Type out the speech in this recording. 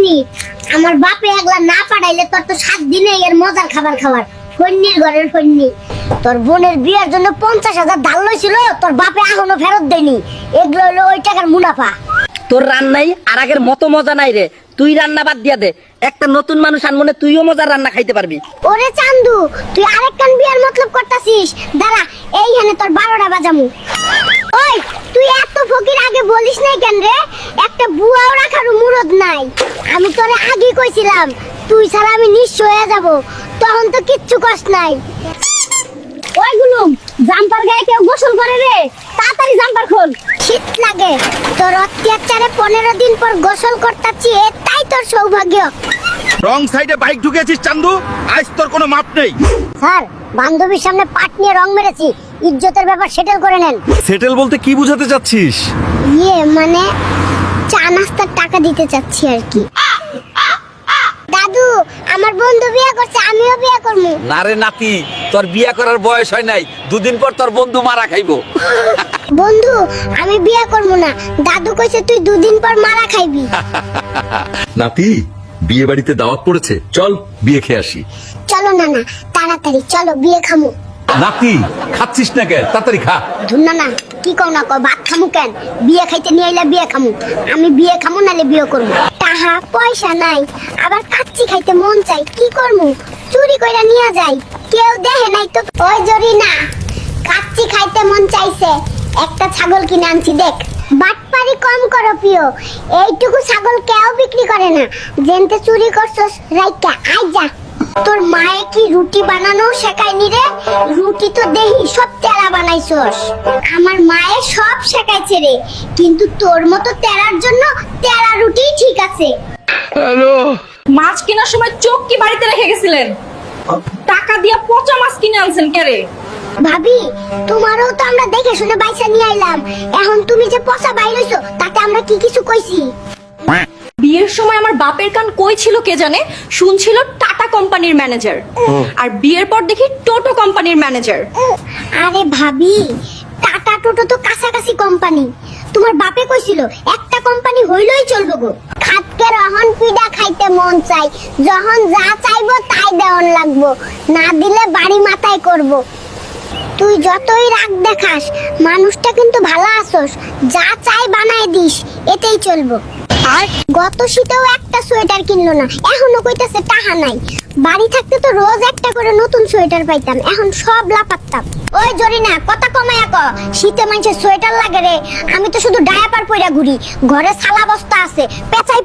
Minute, আমার বাপে একলা না পাঠাইলে তোর তো 7 দিনে এর মজার খাবার খাওয়ার। ফন্নির ঘরের ফন্নি, তোর বোনের বিয়ের জন্য 50,000 ধার লইছিল, তোর বাপে এখনো ফেরত দেয়নি। এগুলো হলো ওই টাকার মুনাফা। তোর রান্নাই আর আগের মতো মজা নাই রে। তুই রান্না বাদ দিয়া দে, একটা নতুন মানুষ আনমনে তুইও মজার রান্না খাইতে পারবি। ওরে চান্দু, তুই আরেকখান বিয়ার মতলব করতাছিস। দাঁড়া, এইখানে তোর 12টা বাজামু। ওই তুই এত ফকির আগে বলিস নাই কেন রে? একটা বুয়াও রাখার মুরদ নাই। আমি তোরে আগেই কইছিলাম তুই ছাড়া আমি নিঃস্ব হয়ে যাব, তখন তো কিচ্ছু কস নাই। ওইগুলো জাম্পার গায়ে কেউ গোসল করে রে, তাড়াতাড়ি জাম্পার খোল। শীত লাগে, তোর অত্যাচারে 15 দিন পর গোসল করতাছি, এটাই তোর সৌভাগ্য। রং সাইডে বাইক ঢুকেছিস চান্দু, আজ তোর কোনো মাপ নেই। স্যার, বান্ধবীর সামনে পাট নিয়ে রং মেরেছি, ইজ্জতের ব্যাপার সেটেল করে নেন। সেটেল বলতে কি বোঝাতে চাচ্ছিস? মানে চা নাস্তার টাকা দিতে চাচ্ছি আর কি। দাদু, আমার বন্ধু বিয়ে করছে, আমিও বিয়ে করবো। না রে নাতি, তোর বিয়া করার বয়স হয় নাই, 2 দিন পর তোর বন্ধু মারা খাইবো। বন্ধু, আমি বিয়ে করবো না। দাদু কইছে তুই 2 দিন পর মারা খাইবি। নাতি, বিয়ে বাড়িতে দাওয়াত পড়েছে, চল বিয়ে খেয়ে আসি। চলো না, তাড়াতাড়ি চলো, বিয়ে খামু। নাতি, খাচ্ছিস না কেন? তাড়াতাড়ি খা। ধুনা না, কি কও না কও, ভাত খামু কেন? বিয়ে খাইতে নিয়ে আইলা বিয়ে খামু। আমি বিয়ে খামু নালে বিয়ে করবো। টাকা পয়সা নাই, আবার কাচ্চি খাইতে মন চাই, কি করমু? চুরি কইরা নিয়ে যাই, কেউ দেখে নাই তো। ওই জরি না, কাচ্চি খাইতে মন চাইছে, একটা ছাগল কিনে আনছি, দেখ। বাটপারি কম করো প্রিয়, এইটুকু ছাগল কেউ বিক্রি করে না। জেনতে চুরি করছস রাইকা আই যা। তোর মায়ে কি রুটি বানানো শেখায়নি রে? রুটি তো দেহি সব তেরা বানাইছস। আমার মায়ে সব শেখাইছে রে, কিন্তু তোর মতো তেরার জন্য তেরা রুটি ঠিক আছে। মাছ কেনার সময় চোখ কি বাড়িতে রেখে গেছিলেন? টাকা দিয়া পচা মাছ কিনে আনছেন কেরে? ভাবি, তোমারও তো আমরা দেখে শুনে বাইসা নিয়ে আইলাম। এখন তুমি যে পচা বাইরইছো, তাতে আমরা কি কিছু কইছি? বিয়ের সময় আমার বাপের কান কই ছিল কে জানে, শুনছিল টাটা কোম্পানির ম্যানেজার, আর বিয়ের পর দেখি টোটো কোম্পানির ম্যানেজার। আরে ভাবি, টাটা টোটো তো কাছাকাছি কোম্পানি। তোমার বাপে কইছিল একটা কোম্পানি হইলই চলবে গো। খাতকে রহন পিডা খাইতে মন চাই, যখন যা চাইবো তাই দেওয়ান লাগবো, না দিলে বাড়ি মাথায় করব। তুই যতই রাগ দেখাস, মানুষটা কিন্তু ভালো আছোস, যা চাই বানায় দিস, এতেই চলবো। আর গত শীতেও একটা সোয়েটার কিনলো না, এখনো কইতাছে টাকা নাই। বাড়ি থাকতে তো রোজ একটা করে নতুন সোয়েটার পাইতাম, এখন সব লাপাত্তাম। ওই জরিনা, কথা কমায়া ক, শীতে মানুষের সোয়েটার লাগে রে। আমি তো শুধু ডায়াপার পইরা ঘুরি, ঘরে সালা বস্তা আছে, পেঁচাই